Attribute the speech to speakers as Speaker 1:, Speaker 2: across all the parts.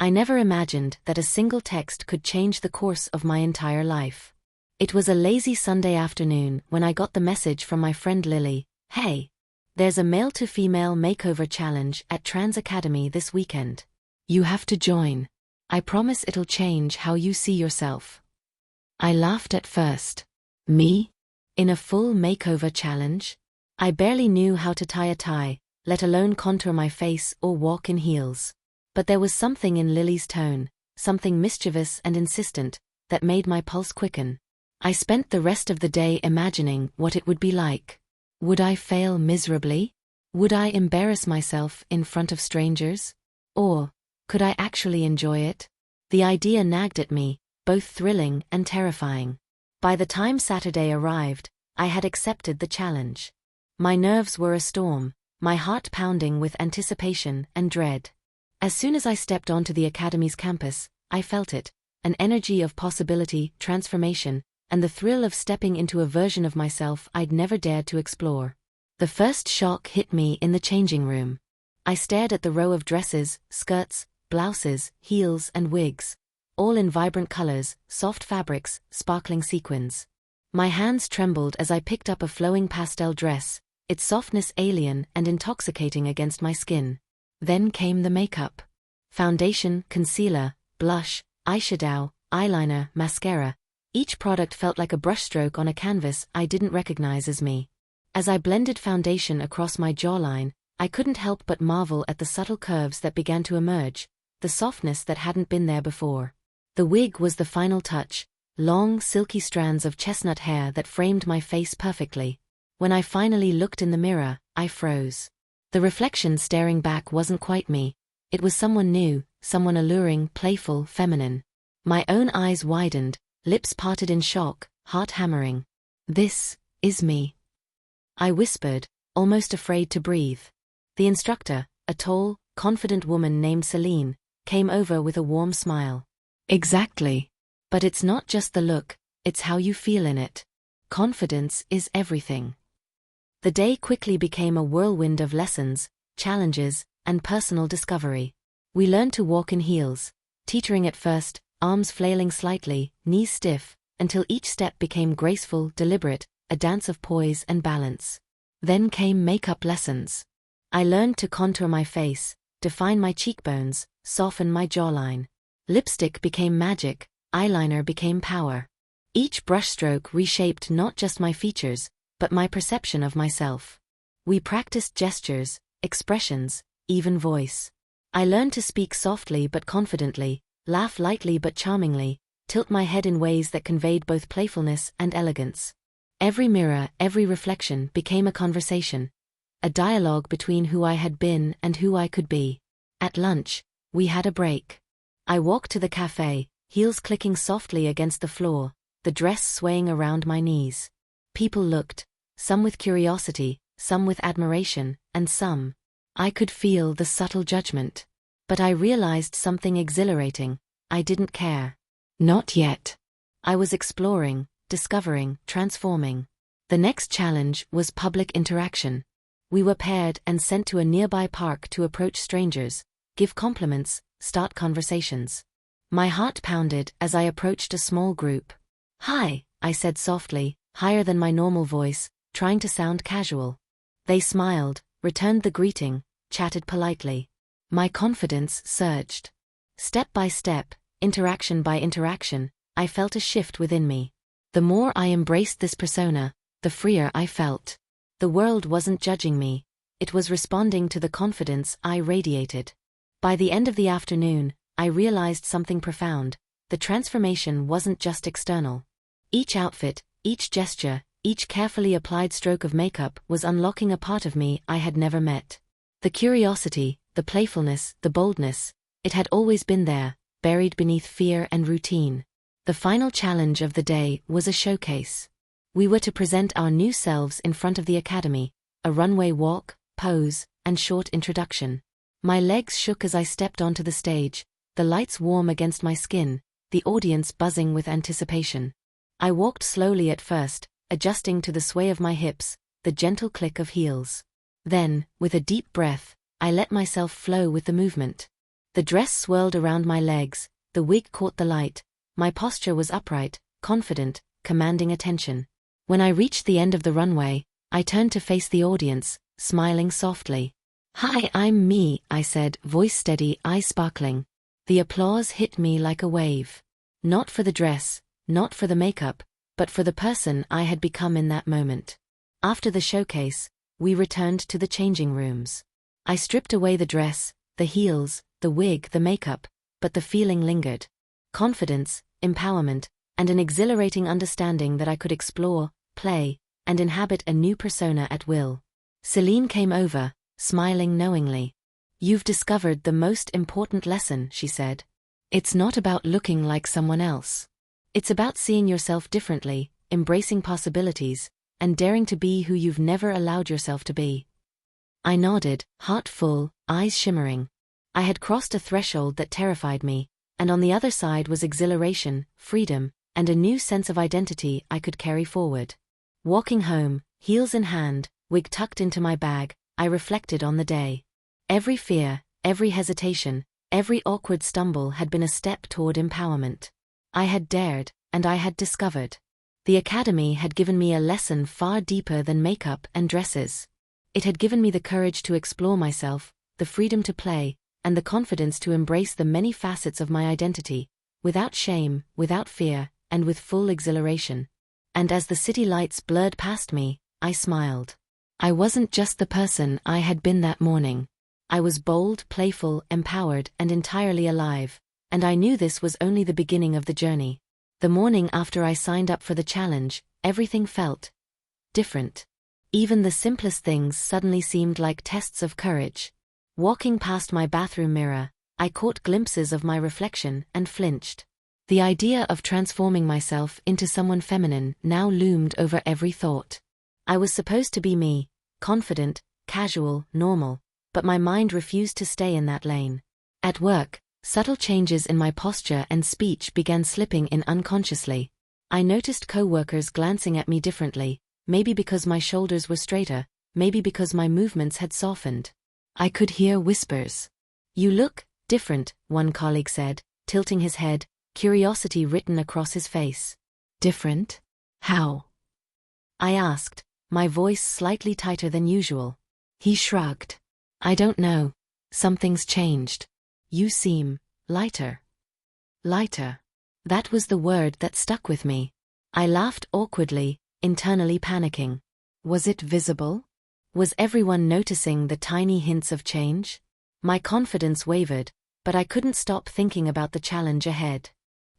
Speaker 1: I never imagined that a single text could change the course of my entire life. It was a lazy Sunday afternoon when I got the message from my friend Lily. "Hey, there's a male-to-female makeover challenge at Trans Academy this weekend. You have to join. I promise it'll change how you see yourself." I laughed at first. Me? In a full makeover challenge? I barely knew how to tie a tie, let alone contour my face or walk in heels. But there was something in Lily's tone, something mischievous and insistent, that made my pulse quicken. I spent the rest of the day imagining what it would be like. Would I fail miserably? Would I embarrass myself in front of strangers? Or could I actually enjoy it? The idea nagged at me, both thrilling and terrifying. By the time Saturday arrived, I had accepted the challenge. My nerves were a storm, my heart pounding with anticipation and dread. As soon as I stepped onto the Academy's campus, I felt it, an energy of possibility, transformation, and the thrill of stepping into a version of myself I'd never dared to explore. The first shock hit me in the changing room. I stared at the row of dresses, skirts, blouses, heels and wigs, all in vibrant colors, soft fabrics, sparkling sequins. My hands trembled as I picked up a flowing pastel dress, its softness alien and intoxicating against my skin. Then came the makeup. Foundation, concealer, blush, eyeshadow, eyeliner, mascara. Each product felt like a brushstroke on a canvas I didn't recognize as me. As I blended foundation across my jawline, I couldn't help but marvel at the subtle curves that began to emerge, the softness that hadn't been there before. The wig was the final touch, long, silky strands of chestnut hair that framed my face perfectly. When I finally looked in the mirror, I froze. The reflection staring back wasn't quite me. It was someone new, someone alluring, playful, feminine. My own eyes widened, lips parted in shock, heart hammering. "This is me," I whispered, almost afraid to breathe. The instructor, a tall, confident woman named Celine, came over with a warm smile. "Exactly. But it's not just the look, it's how you feel in it. Confidence is everything." The day quickly became a whirlwind of lessons, challenges, and personal discovery. We learned to walk in heels, teetering at first, arms flailing slightly, knees stiff, until each step became graceful, deliberate, a dance of poise and balance. Then came makeup lessons. I learned to contour my face, define my cheekbones, soften my jawline. Lipstick became magic, eyeliner became power. Each brushstroke reshaped not just my features, but my perception of myself. We practiced gestures, expressions, even voice. I learned to speak softly but confidently, laugh lightly but charmingly, tilt my head in ways that conveyed both playfulness and elegance. Every mirror, every reflection became a conversation, a dialogue between who I had been and who I could be. At lunch, we had a break. I walked to the cafe, heels clicking softly against the floor, the dress swaying around my knees. People looked, some with curiosity, some with admiration, and some. I could feel the subtle judgment. But I realized something exhilarating. I didn't care. Not yet. I was exploring, discovering, transforming. The next challenge was public interaction. We were paired and sent to a nearby park to approach strangers, give compliments, start conversations. My heart pounded as I approached a small group. "Hi," I said softly, higher than my normal voice, trying to sound casual. They smiled, returned the greeting, chatted politely. My confidence surged. Step by step, interaction by interaction, I felt a shift within me. The more I embraced this persona, the freer I felt. The world wasn't judging me. It was responding to the confidence I radiated. By the end of the afternoon, I realized something profound. The transformation wasn't just external. Each outfit, each gesture, each carefully applied stroke of makeup was unlocking a part of me I had never met. The curiosity, the playfulness, the boldness, it had always been there, buried beneath fear and routine. The final challenge of the day was a showcase. We were to present our new selves in front of the Academy, a runway walk, pose, and short introduction. My legs shook as I stepped onto the stage, the lights warm against my skin, the audience buzzing with anticipation. I walked slowly at first, adjusting to the sway of my hips, the gentle click of heels. Then, with a deep breath, I let myself flow with the movement. The dress swirled around my legs, the wig caught the light, my posture was upright, confident, commanding attention. When I reached the end of the runway, I turned to face the audience, smiling softly. "Hi, I'm me," I said, voice steady, eyes sparkling. The applause hit me like a wave. Not for the dress, not for the makeup, but for the person I had become in that moment. After the showcase, we returned to the changing rooms. I stripped away the dress, the heels, the wig, the makeup, but the feeling lingered. Confidence, empowerment, and an exhilarating understanding that I could explore, play, and inhabit a new persona at will. Celine came over, smiling knowingly. "You've discovered the most important lesson," she said. "It's not about looking like someone else. It's about seeing yourself differently, embracing possibilities, and daring to be who you've never allowed yourself to be." I nodded, heart full, eyes shimmering. I had crossed a threshold that terrified me, and on the other side was exhilaration, freedom, and a new sense of identity I could carry forward. Walking home, heels in hand, wig tucked into my bag, I reflected on the day. Every fear, every hesitation, every awkward stumble had been a step toward empowerment. I had dared, and I had discovered. The academy had given me a lesson far deeper than makeup and dresses. It had given me the courage to explore myself, the freedom to play, and the confidence to embrace the many facets of my identity, without shame, without fear, and with full exhilaration. And as the city lights blurred past me, I smiled. I wasn't just the person I had been that morning. I was bold, playful, empowered, and entirely alive, and I knew this was only the beginning of the journey. The morning after I signed up for the challenge, everything felt different. Even the simplest things suddenly seemed like tests of courage. Walking past my bathroom mirror, I caught glimpses of my reflection and flinched. The idea of transforming myself into someone feminine now loomed over every thought. I was supposed to be me, confident, casual, normal, but my mind refused to stay in that lane. At work, subtle changes in my posture and speech began slipping in unconsciously. I noticed co-workers glancing at me differently, maybe because my shoulders were straighter, maybe because my movements had softened. I could hear whispers. "You look different," one colleague said, tilting his head, curiosity written across his face. "Different? How?" I asked, my voice slightly tighter than usual. He shrugged. "I don't know. Something's changed. You seem lighter." Lighter. That was the word that stuck with me. I laughed awkwardly, internally panicking. Was it visible? Was everyone noticing the tiny hints of change? My confidence wavered, but I couldn't stop thinking about the challenge ahead.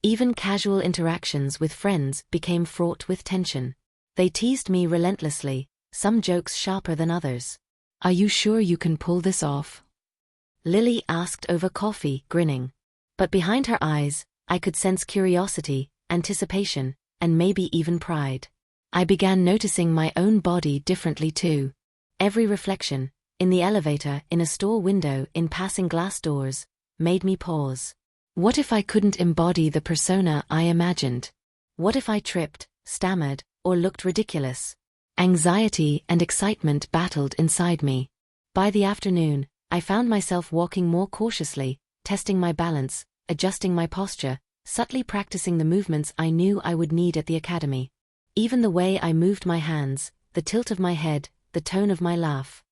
Speaker 1: Even casual interactions with friends became fraught with tension. They teased me relentlessly, some jokes sharper than others. "Are you sure you can pull this off?" Lily asked over coffee, grinning. But behind her eyes, I could sense curiosity, anticipation, and maybe even pride. I began noticing my own body differently too. Every reflection, in the elevator, in a store window, in passing glass doors, made me pause. What if I couldn't embody the persona I imagined? What if I tripped, stammered, or looked ridiculous? Anxiety and excitement battled inside me. By the afternoon, I found myself walking more cautiously, testing my balance, adjusting my posture, subtly practicing the movements I knew I would need at the academy. Even the way I moved my hands, the tilt of my head, the tone of my laugh.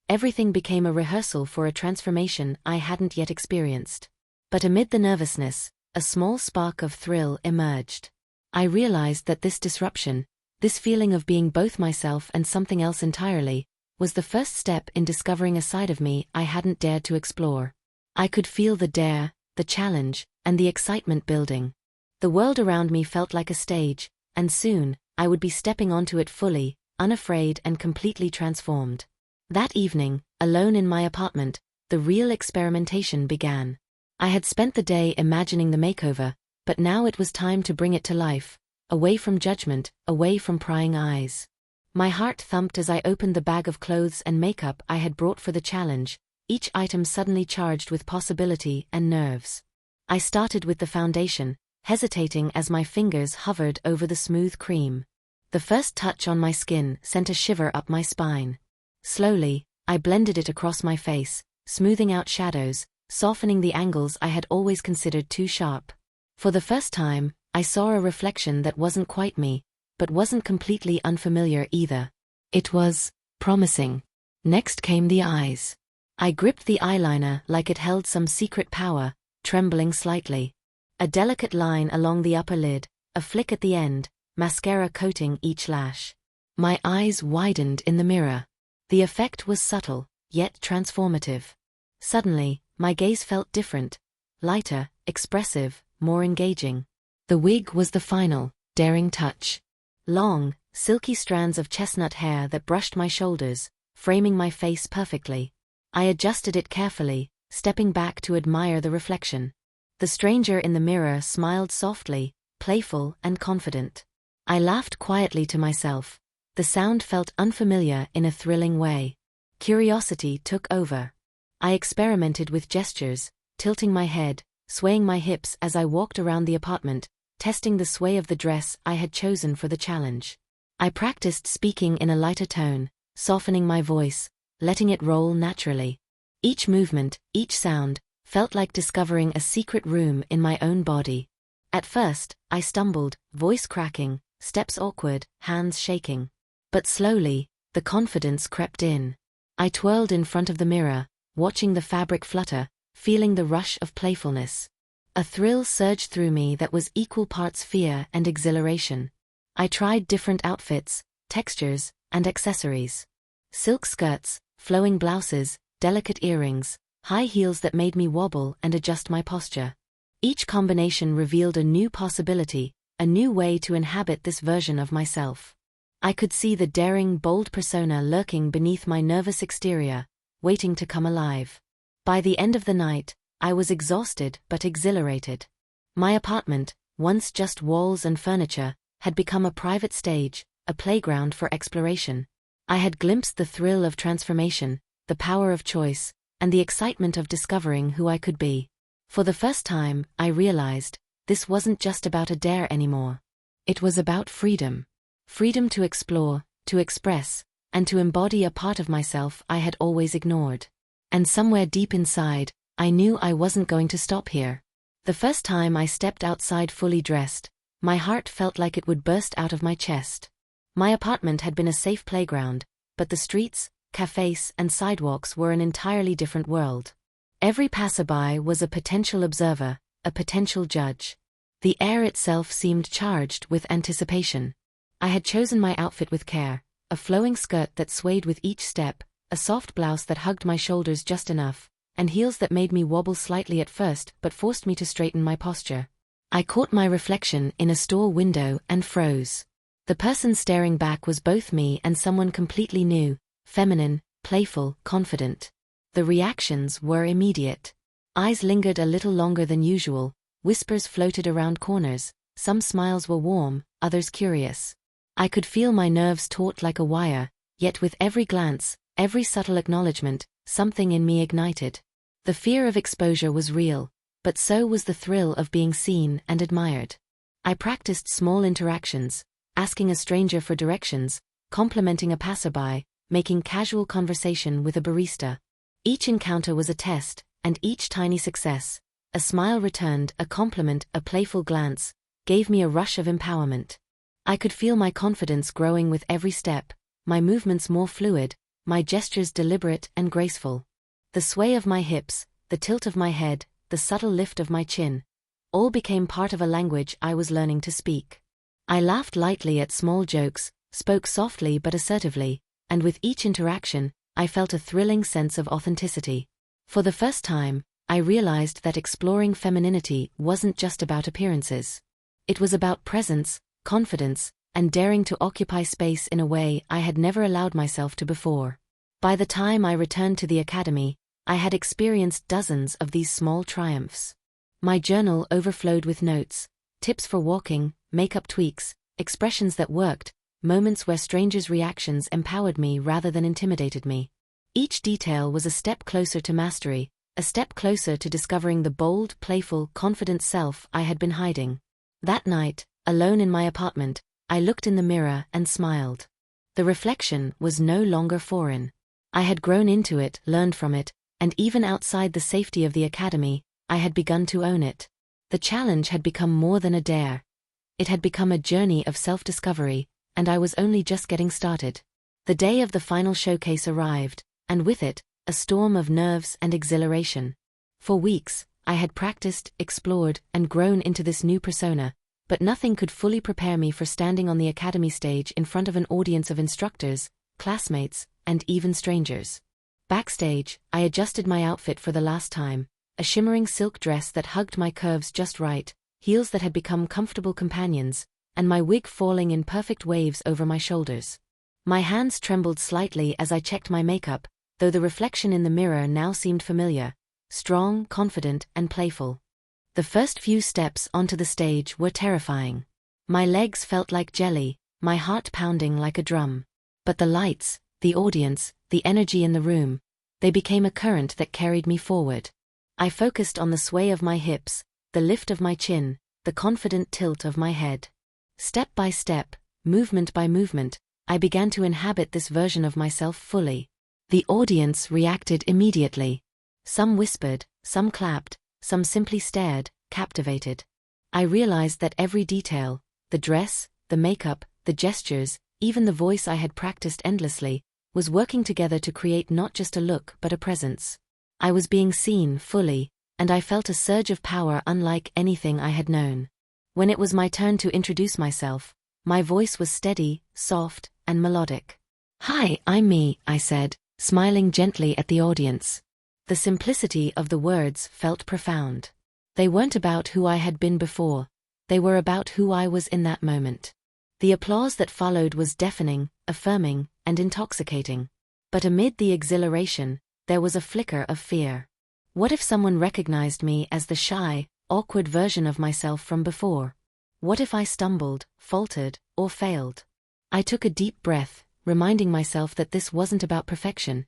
Speaker 1: Everything became a rehearsal for a transformation I hadn't yet experienced. But amid the nervousness, a small spark of thrill emerged. I realized that this disruption, this feeling of being both myself and something else entirely, was the first step in discovering a side of me I hadn't dared to explore. I could feel the dare, the challenge, and the excitement building. The world around me felt like a stage, and soon, I would be stepping onto it fully, unafraid and completely transformed. That evening, alone in my apartment, the real experimentation began. I had spent the day imagining the makeover, but now it was time to bring it to life, away from judgment, away from prying eyes. My heart thumped as I opened the bag of clothes and makeup I had brought for the challenge, each item suddenly charged with possibility and nerves. I started with the foundation, hesitating as my fingers hovered over the smooth cream. The first touch on my skin sent a shiver up my spine. Slowly, I blended it across my face, smoothing out shadows, softening the angles I had always considered too sharp. For the first time, I saw a reflection that wasn't quite me, but wasn't completely unfamiliar either. It was promising. Next came the eyes. I gripped the eyeliner like it held some secret power, trembling slightly. A delicate line along the upper lid, a flick at the end, mascara coating each lash. My eyes widened in the mirror. The effect was subtle, yet transformative. Suddenly, my gaze felt different, lighter, expressive, more engaging. The wig was the final, daring touch. Long, silky strands of chestnut hair that brushed my shoulders, framing my face perfectly. I adjusted it carefully, stepping back to admire the reflection. The stranger in the mirror smiled softly, playful and confident. I laughed quietly to myself. The sound felt unfamiliar in a thrilling way. Curiosity took over. I experimented with gestures, tilting my head, swaying my hips as I walked around the apartment, testing the sway of the dress I had chosen for the challenge. I practiced speaking in a lighter tone, softening my voice, letting it roll naturally. Each movement, each sound, felt like discovering a secret room in my own body. At first, I stumbled, voice cracking, steps awkward, hands shaking. But slowly, the confidence crept in. I twirled in front of the mirror, watching the fabric flutter, feeling the rush of playfulness. A thrill surged through me that was equal parts fear and exhilaration. I tried different outfits, textures, and accessories. Silk skirts, flowing blouses, delicate earrings, high heels that made me wobble and adjust my posture. Each combination revealed a new possibility, a new way to inhabit this version of myself. I could see the daring, bold persona lurking beneath my nervous exterior, waiting to come alive. By the end of the night, I was exhausted but exhilarated. My apartment, once just walls and furniture, had become a private stage, a playground for exploration. I had glimpsed the thrill of transformation, the power of choice, and the excitement of discovering who I could be. For the first time, I realized, this wasn't just about a dare anymore. It was about freedom. Freedom to explore, to express, and to embody a part of myself I had always ignored. And somewhere deep inside, I knew I wasn't going to stop here. The first time I stepped outside fully dressed, my heart felt like it would burst out of my chest. My apartment had been a safe playground, but the streets, cafes, and sidewalks were an entirely different world. Every passerby was a potential observer, a potential judge. The air itself seemed charged with anticipation. I had chosen my outfit with care, a flowing skirt that swayed with each step, a soft blouse that hugged my shoulders just enough, and heels that made me wobble slightly at first but forced me to straighten my posture. I caught my reflection in a store window and froze. The person staring back was both me and someone completely new, feminine, playful, confident. The reactions were immediate. Eyes lingered a little longer than usual, whispers floated around corners, some smiles were warm, others curious. I could feel my nerves taut like a wire, yet with every glance, every subtle acknowledgement, something in me ignited. The fear of exposure was real, but so was the thrill of being seen and admired. I practiced small interactions, asking a stranger for directions, complimenting a passerby, making casual conversation with a barista. Each encounter was a test, and each tiny success, a smile returned, a compliment, a playful glance, gave me a rush of empowerment. I could feel my confidence growing with every step, my movements more fluid, my gestures deliberate and graceful. The sway of my hips, the tilt of my head, the subtle lift of my chin, all became part of a language I was learning to speak. I laughed lightly at small jokes, spoke softly but assertively, and with each interaction, I felt a thrilling sense of authenticity. For the first time, I realized that exploring femininity wasn't just about appearances. It was about presence, confidence, and daring to occupy space in a way I had never allowed myself to before. By the time I returned to the academy, I had experienced dozens of these small triumphs. My journal overflowed with notes, tips for walking, makeup tweaks, expressions that worked, moments where strangers' reactions empowered me rather than intimidated me. Each detail was a step closer to mastery, a step closer to discovering the bold, playful, confident self I had been hiding. That night, alone in my apartment, I looked in the mirror and smiled. The reflection was no longer foreign. I had grown into it, learned from it, And even outside the safety of the academy, I had begun to own it. The challenge had become more than a dare. It had become a journey of self-discovery, and I was only just getting started. The day of the final showcase arrived, and with it, a storm of nerves and exhilaration. For weeks, I had practiced, explored, and grown into this new persona, but nothing could fully prepare me for standing on the academy stage in front of an audience of instructors, classmates, and even strangers. Backstage, I adjusted my outfit for the last time, a shimmering silk dress that hugged my curves just right, heels that had become comfortable companions, and my wig falling in perfect waves over my shoulders. My hands trembled slightly as I checked my makeup, though the reflection in the mirror now seemed familiar, strong, confident, and playful. The first few steps onto the stage were terrifying. My legs felt like jelly, my heart pounding like a drum. But the lights, the audience, the energy in the room, they became a current that carried me forward. I focused on the sway of my hips, the lift of my chin, the confident tilt of my head. Step by step, movement by movement, I began to inhabit this version of myself fully. The audience reacted immediately. Some whispered, some clapped, some simply stared, captivated. I realized that every detail, the dress, the makeup, the gestures, even the voice I had practiced endlessly, was working together to create not just a look but a presence. I was being seen fully, and I felt a surge of power unlike anything I had known. When it was my turn to introduce myself, my voice was steady, soft, and melodic. "Hi, I'm me," I said, smiling gently at the audience. The simplicity of the words felt profound. They weren't about who I had been before, they were about who I was in that moment. The applause that followed was deafening, affirming, and intoxicating. But amid the exhilaration, there was a flicker of fear. What if someone recognized me as the shy, awkward version of myself from before? What if I stumbled, faltered, or failed? I took a deep breath, reminding myself that this wasn't about perfection.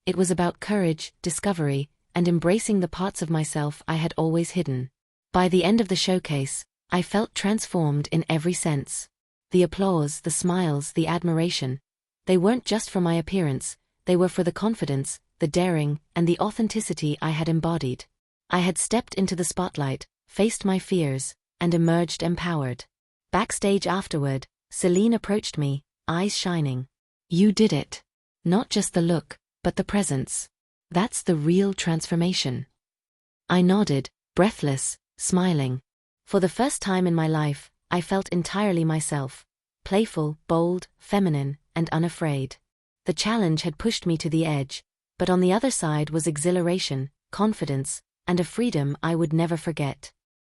Speaker 1: It was about courage, discovery, and embracing the parts of myself I had always hidden. By the end of the showcase, I felt transformed in every sense. The applause, the smiles, the admiration, they weren't just for my appearance, they were for the confidence, the daring, and the authenticity I had embodied. I had stepped into the spotlight, faced my fears, and emerged empowered. Backstage afterward, Celine approached me, eyes shining. "You did it. Not just the look, but the presence. That's the real transformation." I nodded, breathless, smiling. For the first time in my life, I felt entirely myself, playful, bold, feminine, and unafraid. The challenge had pushed me to the edge, but on the other side was exhilaration, confidence, and a freedom I would never forget.